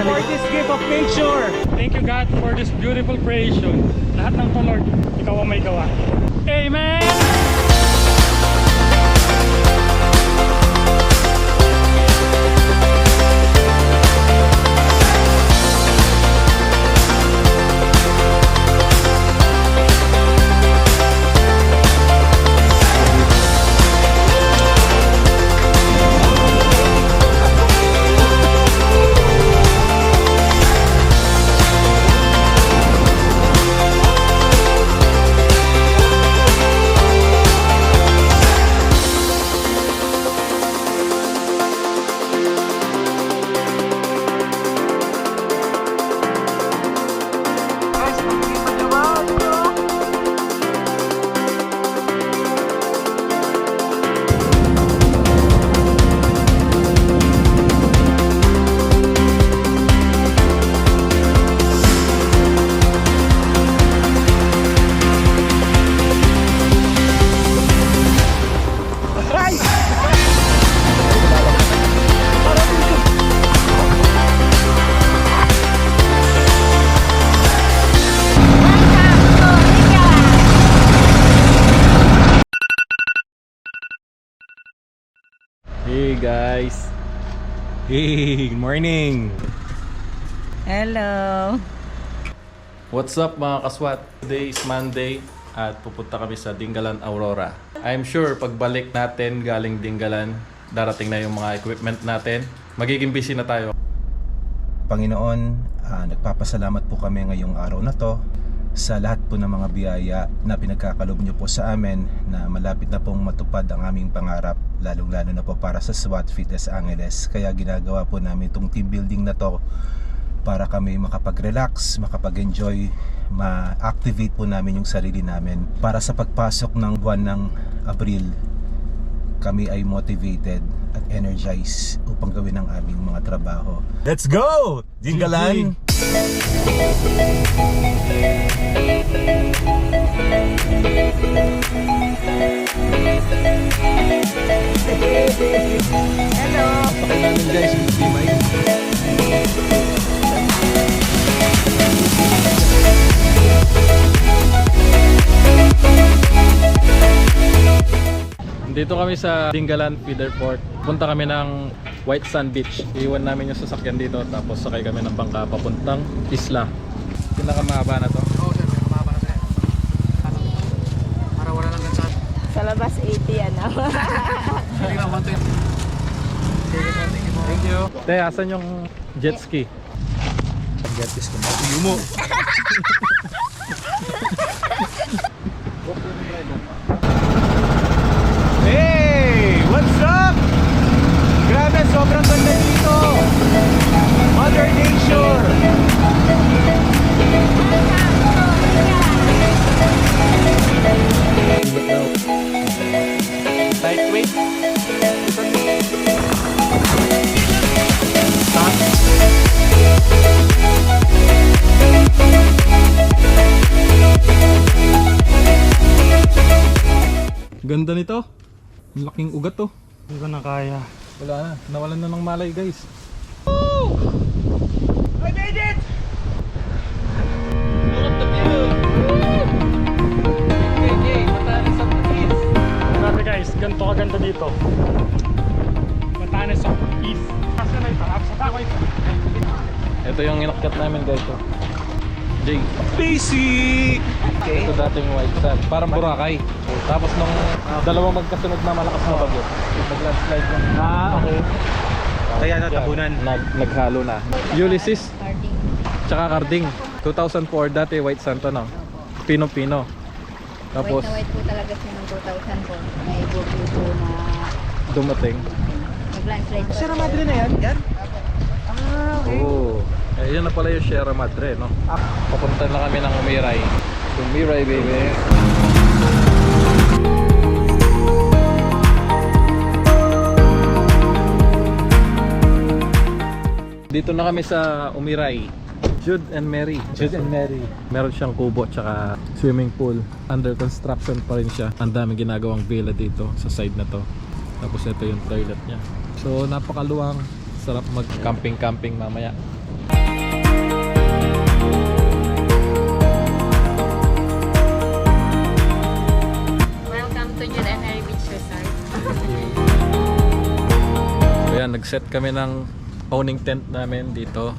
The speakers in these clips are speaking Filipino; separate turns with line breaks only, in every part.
for this gift of nature.
Thank you God for this beautiful creation. Lahat ng to Lord, ikaw ang may gawa. Amen!
Hey guys. Hey, good morning.
Hello.
What's up mga kaswat? Today is Monday at pupunta kami sa Dingalan, Aurora. I'm sure pagbalik natin galing Dingalan, darating na yung mga equipment natin. Magiging busy na tayo.
Panginoon, nagpapasalamat po kami ngayong araw na to sa lahat po ng mga biyaya na pinagkakalob nyo po sa amin na malapit na pong matupad ang aming pangarap, lalong-lalo na po para sa SWAT Fitness Angeles. Kaya ginagawa po namin itong team building na to para kami makapag-relax, makapag-enjoy, ma-activate po namin yung sarili namin para sa pagpasok ng buwan ng Abril kami ay motivated at energized upang gawin ang aming mga trabaho. Let's go! Dingalan!
Hello.
Pakay namin guys, Bimay.
Dito kami sa Dingalan Feeder Port. Punta kami ng White Sand Beach. Iwan namin yung sasakyan dito tapos sakay kami ng bangka papuntang isla. Pinakamahaba na to.
Oo, sir. May kumaba na sir. Para wala lang gansan.
Sa labas 80 ano.
Hindi na, 120.
Thank you. Te, asan yung jet ski?
Get this ko. Matuyo mo. Hey! What's up? Grabe, sobrang ganda dito. Mother Nature.
Lightweight. Ganda nito. Ang laking ugat to.
Hindi ko na kaya.
Wala na, nawalan na ng malay guys.
I made it!
Grabe guys, ganito kaganda dito. Batanes of East. Kasi na ito, sa tako ito.
Ito yung inakyat namin guys. Oh. Jay.
Basic!
Ito dating white sand. Parang Boracay. Tapos nung dalawang magkasunod na malakas na bagyo, nag-landslide yung
Okay. Kaya natabunan.
Naghalo na. Ulysses, tsaka Carding. 2004 dati white sand to no. Pino-pino. Tapos
White na white po talaga siya ng 2004. May bugyo po na
dumating.
nag-landslide.
Sierra Madre na yan? Yan? Ah, okay.
Oh. Eh, yun na pala yung Sierra Madre, no? Papunta na kami ng Umiray. Umiray, baby. Dito na kami sa Umiray. Jude and Mary.
Jude and Mary.
Meron siyang kubo tsaka swimming pool. Under construction pa rin siya. Ang dami ginagawang villa dito sa side na to. Tapos ito yung toilet niya. So napakaluwang. Sarap mag camping mamaya.
Welcome to Jude and Harry Beach Resort.
Kaya nag-set kami ng owning tent namin dito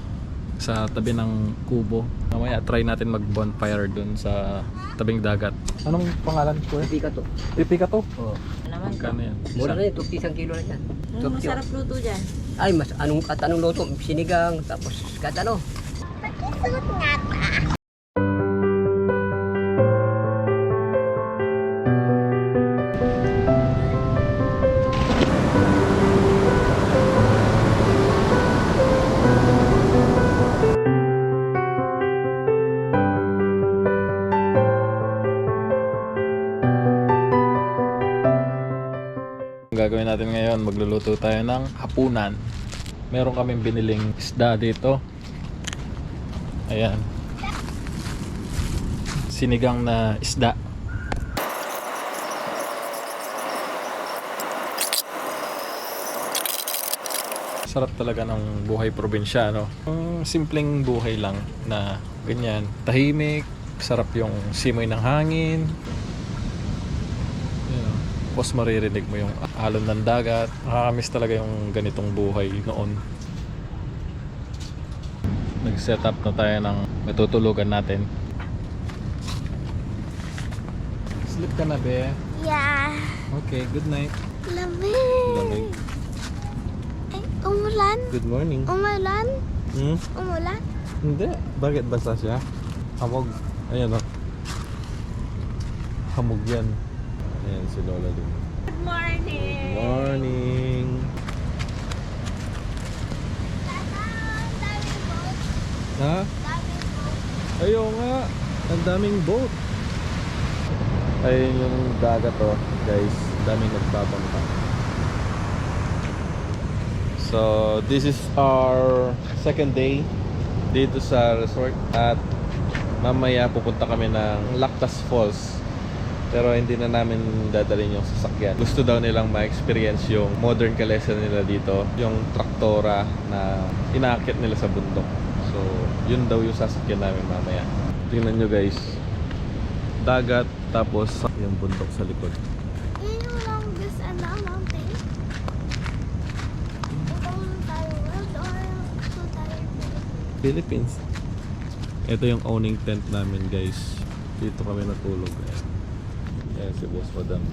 sa tabi ng kubo. Mamaya try natin mag-bonfire dun sa tabing dagat. Anong pangalan ko?
Pika to.
Pipika to?
Oo.
Naman po.
Magkano yan?
Mura
Isa?
na yun, 2 isang kilo na yan.
Masarap luto dyan.
Ay, mas anong luto? Sinigang, tapos kahit ano.
Ang gagawin natin ngayon, magluluto tayo ng hapunan. Meron kaming biniling isda dito. Ayan. Sinigang na isda. Sarap talaga ng buhay probinsya, no? Simpleng buhay lang na ganyan. Tahimik, sarap yung simoy ng hangin. Ayan. Tapos maririnig mo yung alon ng dagat. Nakakamiss talaga yung ganitong buhay noon. Nag-set up na tayo ng matutulugan natin. Sleep ka na, be?
Yeah.
Okay, good night.
Lamig. Ay, umulan.
Good morning.
Umulan.
Hmm?
Umulan.
Hindi. Bakit basa siya? Hamog. Ayan o. Hamog yan. Ayan si Lola din.
Good morning.
Morning. Ha? Ayaw nga. Ang daming boat. Ayun yung dagat to, guys. Daming nagpapunta. So, this is our second day dito sa resort at mamaya pupunta kami ng Lactas Falls. Pero hindi na namin dadalhin yung sasakyan. Gusto daw nilang ma-experience yung modern kalesa nila dito, yung traktora na inaakit nila sa bundok. So, yun daw yung sasakyan namin mamaya. Tingnan nyo guys. Dagat, tapos yung bundok sa likod.
Yun yung longest mountain. Ikaw tayo world or ito tayo
Philippines. Ito yung owning tent namin guys. Dito kami natulog. Ayan si Boss Madam.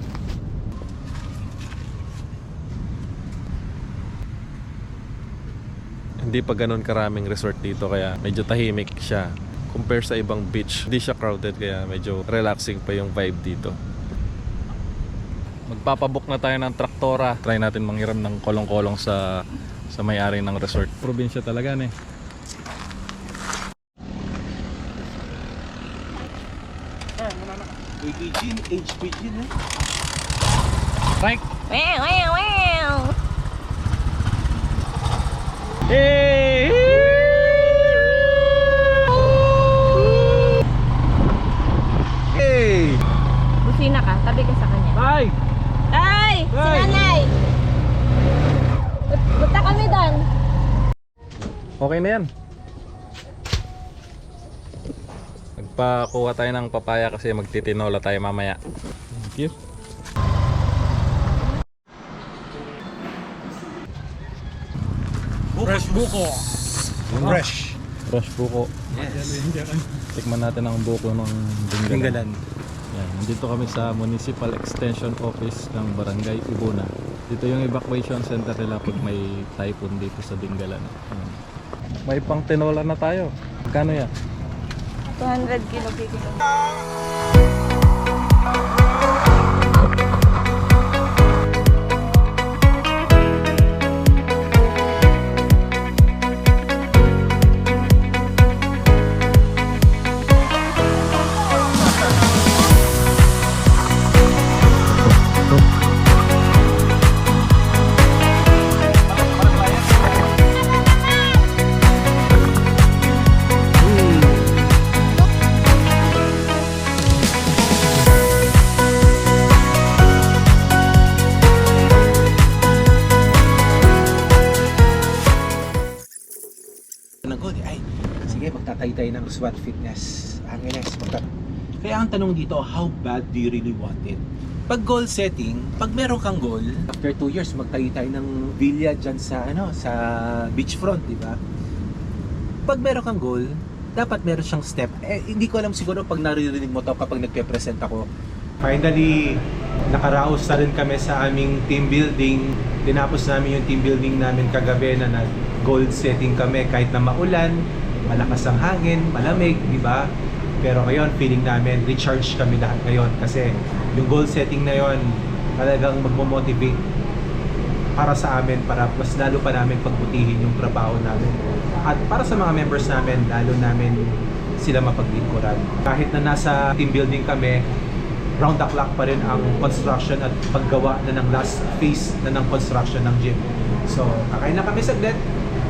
Hindi pa ganun karaming resort dito kaya medyo tahimik siya. Compare sa ibang beach, hindi siya crowded kaya medyo relaxing pa yung vibe dito. Magpapabook na tayo ng traktora. Try natin manghiram ng kolong-kolong sa may-ari ng resort. Probinsya talaga eh. Right.
Wow, wow, wow.
Hey! Hey!
Busina ka, tabi ka sa kanya.
Ay!
Ay, si
Ay.
nanay. Punta kami doon.
Okay na yan. Nagpakuha tayo ng papaya kasi magtitinola tayo mamaya. Thank you.
Fresh buko.
Fresh. Fresh buko. Tikman natin ang buko ng Dingalan. Yan, nandito kami sa Municipal Extension Office ng Barangay Ibuna. Dito yung evacuation center nila pag may typhoon dito sa Dingalan. Yan. May pang tinola na tayo. Magkano yan?
200 kilo.
magtatay ng SWAT Fitness. Angeles, kaya ang tanong dito, how bad do you really want it? Pag goal setting, pag meron kang goal, after 2 years magtayo tayo ng villa dyan sa sa beachfront, di ba? Pag meron kang goal, dapat meron siyang step. Hindi ko alam, siguro pag naririnig mo to kapag nagpe-present ako. Finally, nakaraos na rin kami sa aming team building. Tinapos namin yung team building namin kagabi na nag-goal setting kami kahit na maulan, malakas ang hangin, malamig, di ba? Pero ngayon, feeling namin, recharge kami lahat ngayon kasi yung goal setting na yon talagang magmo-motivate para sa amin, para mas lalo pa namin pagbutihin yung trabaho namin. At para sa mga members namin, lalo namin sila mapaglingkuran. Kahit na nasa team building kami, round the clock pa rin ang construction at paggawa na ng last phase na ng construction ng gym. So, kakain na kami saglit,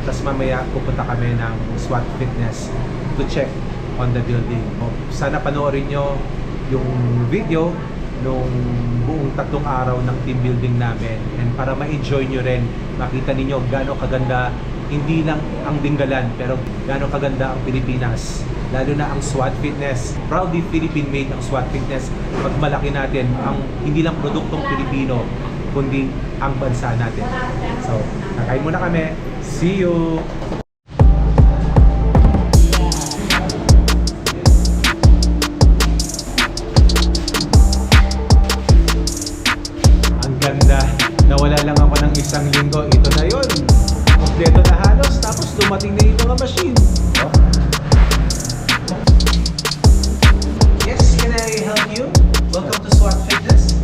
tapos mamaya pupunta kami ng SWAT Fitness to check on the building. Sana panoorin nyo yung video nung buong 3 araw ng team building namin, and para ma-enjoy nyo rin, makita ninyo gaano kaganda hindi lang ang Dingalan, pero gaano kaganda ang Pilipinas, lalo na ang SWAT Fitness. Proudly Philippine made ang SWAT Fitness. Pagmalaki natin ang hindi lang produktong Pilipino, kundi ang bansa natin. So, kakain muna kami. See you! Ganda. Nawala lang ako ng 1 linggo. Ito na yun. Kompleto na halos. Tapos dumating na yung mga machine. Oh. Yes, can I help you? Welcome to SWAT Fitness.